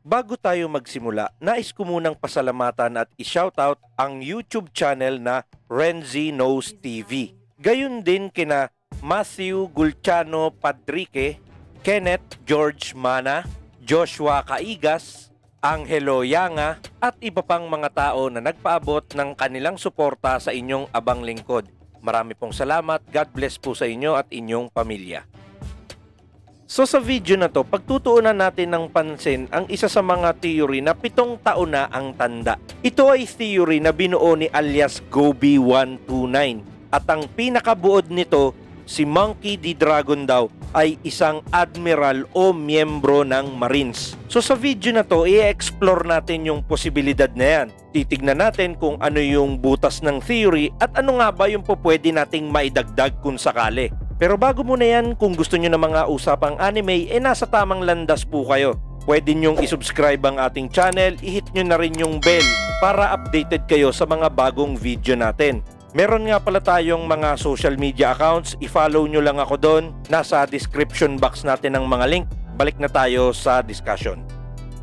Bago tayo magsimula, nais ko munang pasalamatan at i-shoutout ang YouTube channel na Renzi Knows TV. Gayun din kina Matthew Gulciano Padrique, Kenneth George Mana, Joshua Caigas, Angelo Yanga at iba pang mga tao na nagpaabot ng kanilang suporta sa inyong abang lingkod. Marami pong salamat, God bless po sa inyo at inyong pamilya. So sa video na to, pagtutuunan natin ng pansin ang isa sa mga theory na 7 taon na ang tanda. Ito ay theory na binuo ni alias Gobi 129 at ang pinakabuod nito, si Monkey D. Dragon daw ay isang admiral o miyembro ng Marines. So sa video na to, i-explore natin yung posibilidad na yan. Titignan natin kung ano yung butas ng theory at ano nga ba yung pwede nating maidagdag kung sakali. Pero bago muna yan, kung gusto nyo ng mga usapang anime, nasa tamang landas po kayo. Pwede nyong isubscribe ang ating channel, i-hit nyo na rin yung bell para updated kayo sa mga bagong video natin. Meron nga pala tayong mga social media accounts, i-follow nyo lang ako doon. Nasa description box natin ang mga link. Balik na tayo sa discussion.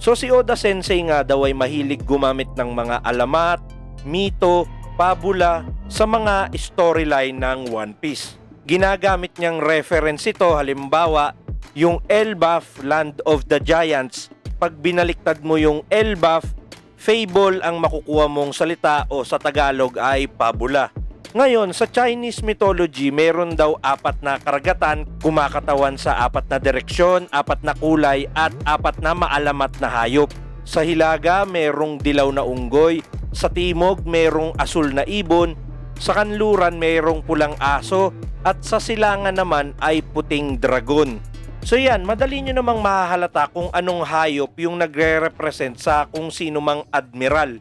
So si Oda Sensei nga daw ay mahilig gumamit ng mga alamat, mito, pabula sa mga storyline ng One Piece. Ginagamit niyang reference ito, halimbawa, yung Elbaf, Land of the Giants. Pag binaliktad mo yung Elbaf, fable ang makukuha mong salita o sa Tagalog ay pabula. Ngayon, sa Chinese mythology, meron daw 4 na karagatan, kumakatawan sa 4 na direksyon, 4 na kulay, at 4 na maalamat na hayop. Sa Hilaga, merong dilaw na unggoy. Sa Timog, merong asul na ibon. Sa Kanluran, merong pulang aso. At sa Silangan naman ay puting dragon. So yan, madali nyo namang mahahalata kung anong hayop yung nagre-represent sa kung sino mang admiral.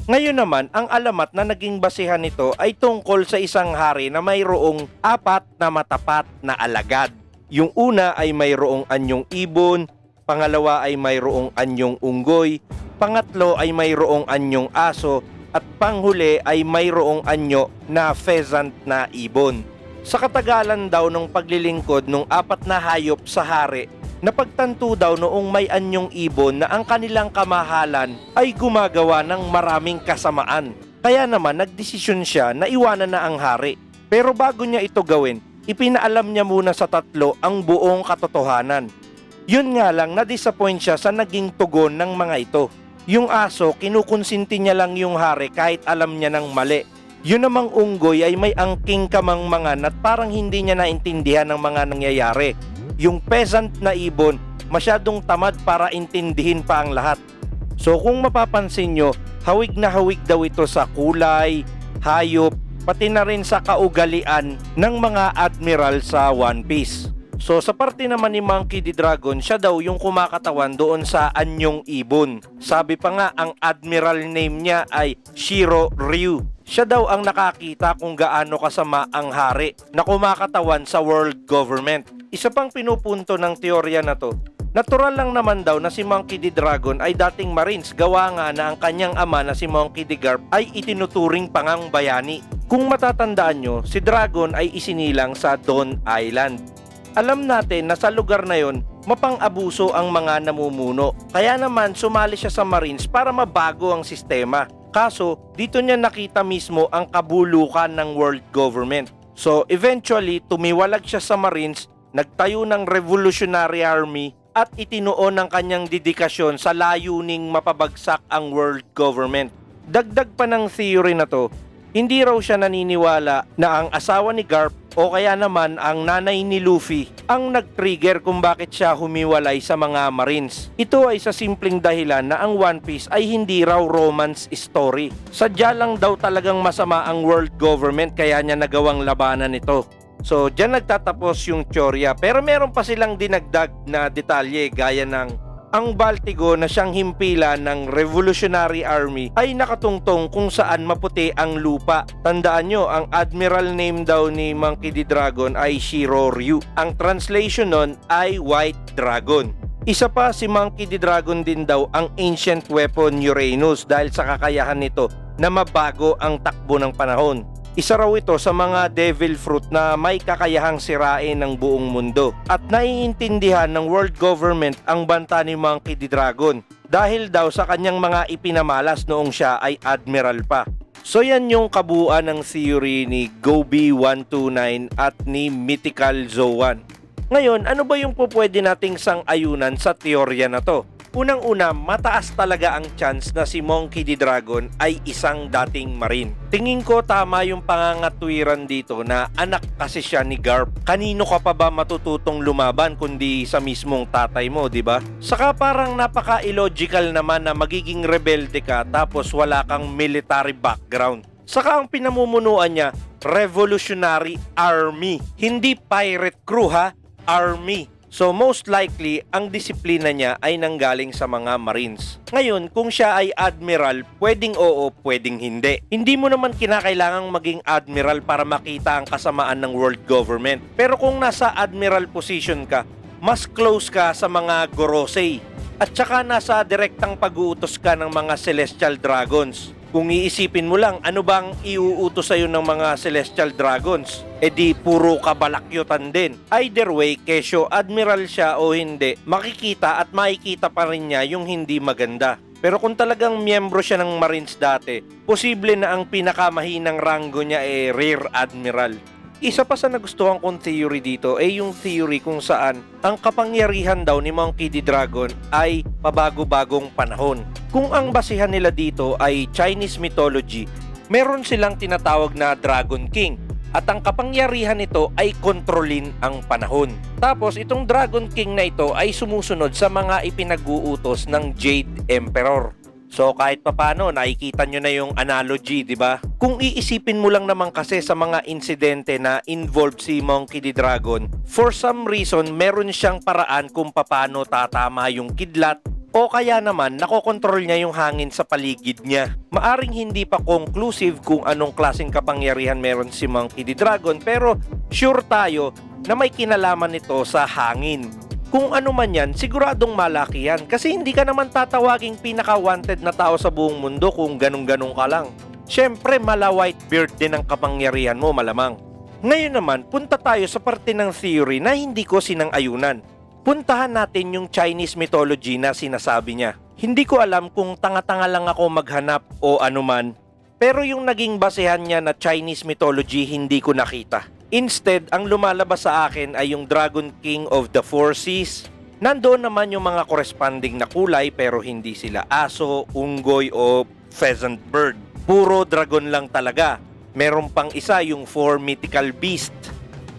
Ngayon naman, ang alamat na naging basihan nito ay tungkol sa isang hari na mayroong 4 na matapat na alagad. Yung una ay mayroong anyong ibon, pangalawa ay mayroong anyong unggoy, pangatlo ay mayroong anyong aso, at panghuli ay mayroong anyo na pheasant na ibon. Sa katagalan daw ng paglilingkod ng 4 na hayop sa hari, napagtanto daw noong may anyong ibon na ang kanilang kamahalan ay gumagawa ng maraming kasamaan. Kaya naman nagdesisyon siya na iwanan na ang hari. Pero bago niya ito gawin, ipinaalam niya muna sa 3 ang buong katotohanan. Yun nga lang, na-disappoint siya sa naging tugon ng mga ito. Yung aso, kinukonsinti niya lang yung hari kahit alam niya ng mali. Yun namang unggoy ay may angking kamangmangan at parang hindi niya naintindihan ng mga nangyayari. Yung peasant na ibon, masyadong tamad para intindihin pa ang lahat. So kung mapapansin nyo, hawig na hawig daw ito sa kulay, hayop, pati na rin sa kaugalian ng mga admiral sa One Piece. So sa parte naman ni Monkey D. Dragon, siya daw yung kumakatawan doon sa anyong ibon. Sabi pa nga, ang admiral name niya ay Shiro Ryu. Siya daw ang nakakita kung gaano kasama ang hari na kumakatawan sa world government. Isa pang pinupunto ng teorya na to, natural lang naman daw na si Monkey D. Dragon ay dating Marines, gawa nga na ang kanyang ama na si Monkey D. Garp ay itinuturing pangang bayani. Kung matatandaan nyo, si Dragon ay isinilang sa Dawn Island. Alam natin na sa lugar na yon, mapang-abuso ang mga namumuno. Kaya naman sumali siya sa Marines para mabago ang sistema. Kaso, dito niya nakita mismo ang kabulukan ng world government. So, eventually, tumiwalag siya sa Marines, nagtayo ng Revolutionary Army at itinuon ang kanyang dedikasyon sa layuning mapabagsak ang world government. Dagdag pa ng theory na to, hindi raw siya naniniwala na ang asawa ni Garp o kaya naman ang nanay ni Luffy ang nag-trigger kung bakit siya humiwalay sa mga Marines. Ito ay sa simpleng dahilan na ang One Piece ay hindi raw romance story. Sadya lang daw talagang masama ang world government kaya niya nagawang labanan ito. So dyan nagtatapos yung teorya, pero meron pa silang dinagdag na detalye gaya ng ang Baltigo na siyang himpilan ng Revolutionary Army ay nakatungtong kung saan maputi ang lupa. Tandaan nyo, ang admiral name daw ni Monkey D. Dragon ay Shiro Ryu. Ang translation nun ay White Dragon. Isa pa, si Monkey D. Dragon din daw ang ancient weapon Uranus dahil sa kakayahan nito na mabago ang takbo ng panahon. Isa raw ito sa mga devil fruit na may kakayahang sirain ng buong mundo at naiintindihan ng world government ang banta ni Monkey D. Dragon dahil daw sa kanyang mga ipinamalas noong siya ay admiral pa. So yan yung kabuuan ng theory ni Gobi129 at ni Mythical Zoan. Ngayon, ano ba yung pwede nating sang-ayunan sa teorya na to? Unang-una, mataas talaga ang chance na si Monkey D. Dragon ay isang dating marine. Tingin ko tama yung pangangatwiran dito na anak kasi siya ni Garp. Kanino ka pa ba matututong lumaban kundi sa mismong tatay mo, di ba? Saka parang napaka-illogical naman na magiging rebelde ka tapos wala kang military background. Saka ang pinamumunuan niya, Revolutionary Army. Hindi pirate crew ha, Army. So most likely, ang disiplina niya ay nanggaling sa mga Marines. Ngayon, kung siya ay admiral, pwedeng oo, pwedeng hindi. Hindi mo naman kinakailangang maging admiral para makita ang kasamaan ng world government. Pero kung nasa admiral position ka, mas close ka sa mga Gorosei. At saka nasa direktang pag-uutos ka ng mga Celestial Dragons. Kung iisipin mo lang, ano bang iuutos sa'yo ng mga Celestial Dragons? E di puro kabalakyotan din. Either way, kesyo admiral siya o hindi, makikita at makikita pa rin niya yung hindi maganda. Pero kung talagang miyembro siya ng Marines dati, posible na ang pinakamahinang ranggo niya ay Rear Admiral. Isa pa sa nagustuhan kong theory dito ay yung theory kung saan ang kapangyarihan daw ni Monkey D. Dragon ay pabago-bagong panahon. Kung ang basihan nila dito ay Chinese mythology, meron silang tinatawag na Dragon King at ang kapangyarihan nito ay kontrolin ang panahon. Tapos itong Dragon King na ito ay sumusunod sa mga ipinag-uutos ng Jade Emperor. So kahit papano nakikita nyo na yung analogy, di ba? Kung iisipin mo lang naman kasi sa mga insidente na involved si Monkey D. Dragon, for some reason meron siyang paraan kung paano tatama yung kidlat o kaya naman nakokontrol niya yung hangin sa paligid niya. Maaring hindi pa conclusive kung anong klaseng kapangyarihan meron si Monkey D. Dragon pero sure tayo na may kinalaman nito sa hangin. Kung ano man yan, siguradong malaki yan kasi hindi ka naman tatawaging pinaka-wanted na tao sa buong mundo kung ganun-ganun ka lang. Siyempre, mala Whitebeard din ang kapangyarihan mo malamang. Ngayon naman, punta tayo sa parte ng theory na hindi ko sinang-ayunan. Puntahan natin yung Chinese mythology na sinasabi niya. Hindi ko alam kung tanga-tanga lang ako maghanap o anuman, pero yung naging basehan niya na Chinese mythology hindi ko nakita. Instead, ang lumalabas sa akin ay yung Dragon King of the Four Seas. Nandoon naman yung mga corresponding na kulay pero hindi sila aso, unggoy o pheasant bird. Puro dragon lang talaga. Meron pang isa yung four mythical beast.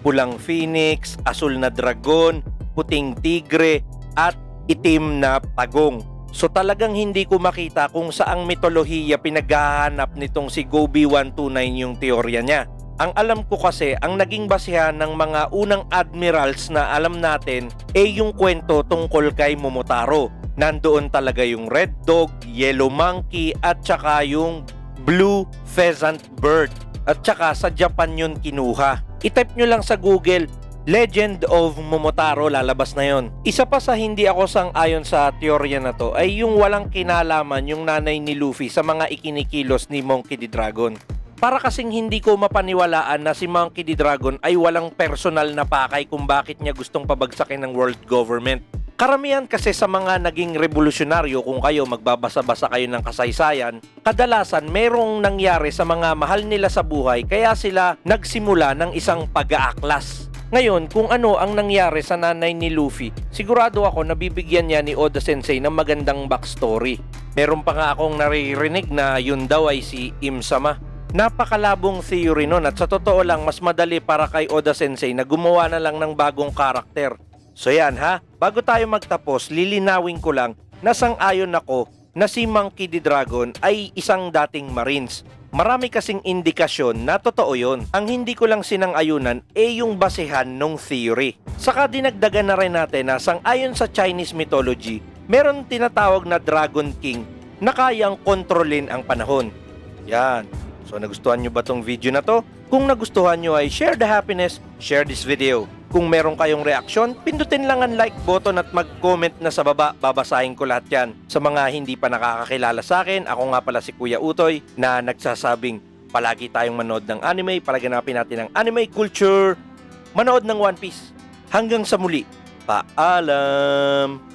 Pulang phoenix, asul na dragon, puting tigre, at itim na pagong. So talagang hindi ko makita kung saang mitolohiya pinaghahanap nitong si Gobi129 yung teorya niya. Ang alam ko kasi, ang naging basehan ng mga unang admirals na alam natin ay yung kwento tungkol kay Momotaro. Nandoon talaga yung red dog, yellow monkey at saka yung blue pheasant bird. At saka sa Japan yun kinuha. I-type nyo lang sa Google, Legend of Momotaro, lalabas na yon. Isa pa sa hindi ako sang-ayon sa teorya na to ay yung walang kinalaman yung nanay ni Luffy sa mga ikinikilos ni Monkey D. Dragon. Para kasing hindi ko mapaniwalaan na si Monkey D. Dragon ay walang personal na pakay kung bakit niya gustong pabagsakin ng world government. Karamihan kasi sa mga naging revolusyonaryo, kung kayo magbabasa-basa kayo ng kasaysayan, kadalasan merong nangyari sa mga mahal nila sa buhay kaya sila nagsimula ng isang pag-aaklas. Ngayon, kung ano ang nangyari sa nanay ni Luffy, sigurado ako nabibigyan niya ni Oda Sensei ng magandang backstory. Meron pa nga akong naririnig na yun daw ay si Im-sama. Napakalabong theory nun at sa totoo lang mas madali para kay Oda Sensei na gumawa na lang ng bagong karakter. So yan ha, bago tayo magtapos, lilinawin ko lang na sang-ayon ako na si Monkey D. Dragon ay isang dating Marines. Marami kasing indikasyon na totoo yun. Ang hindi ko lang sinang-ayunan ay yung basehan ng theory. Saka dinagdagan na rin natin na sang-ayon sa Chinese mythology, meron tinatawag na Dragon King na kayang kontrolin ang panahon. Yan. So nagustuhan nyo ba tong video na to? Kung nagustuhan nyo ay share the happiness, share this video. Kung meron kayong reaksyon, pindutin lang ang like button at mag-comment na sa baba. Babasahin ko lahat yan. Sa mga hindi pa nakakakilala sa akin, ako nga pala si Kuya Utoy na nagsasabing Palagi tayong manood ng anime, palaganapin natin ang anime culture, manood ng One Piece. Hanggang sa muli, paalam!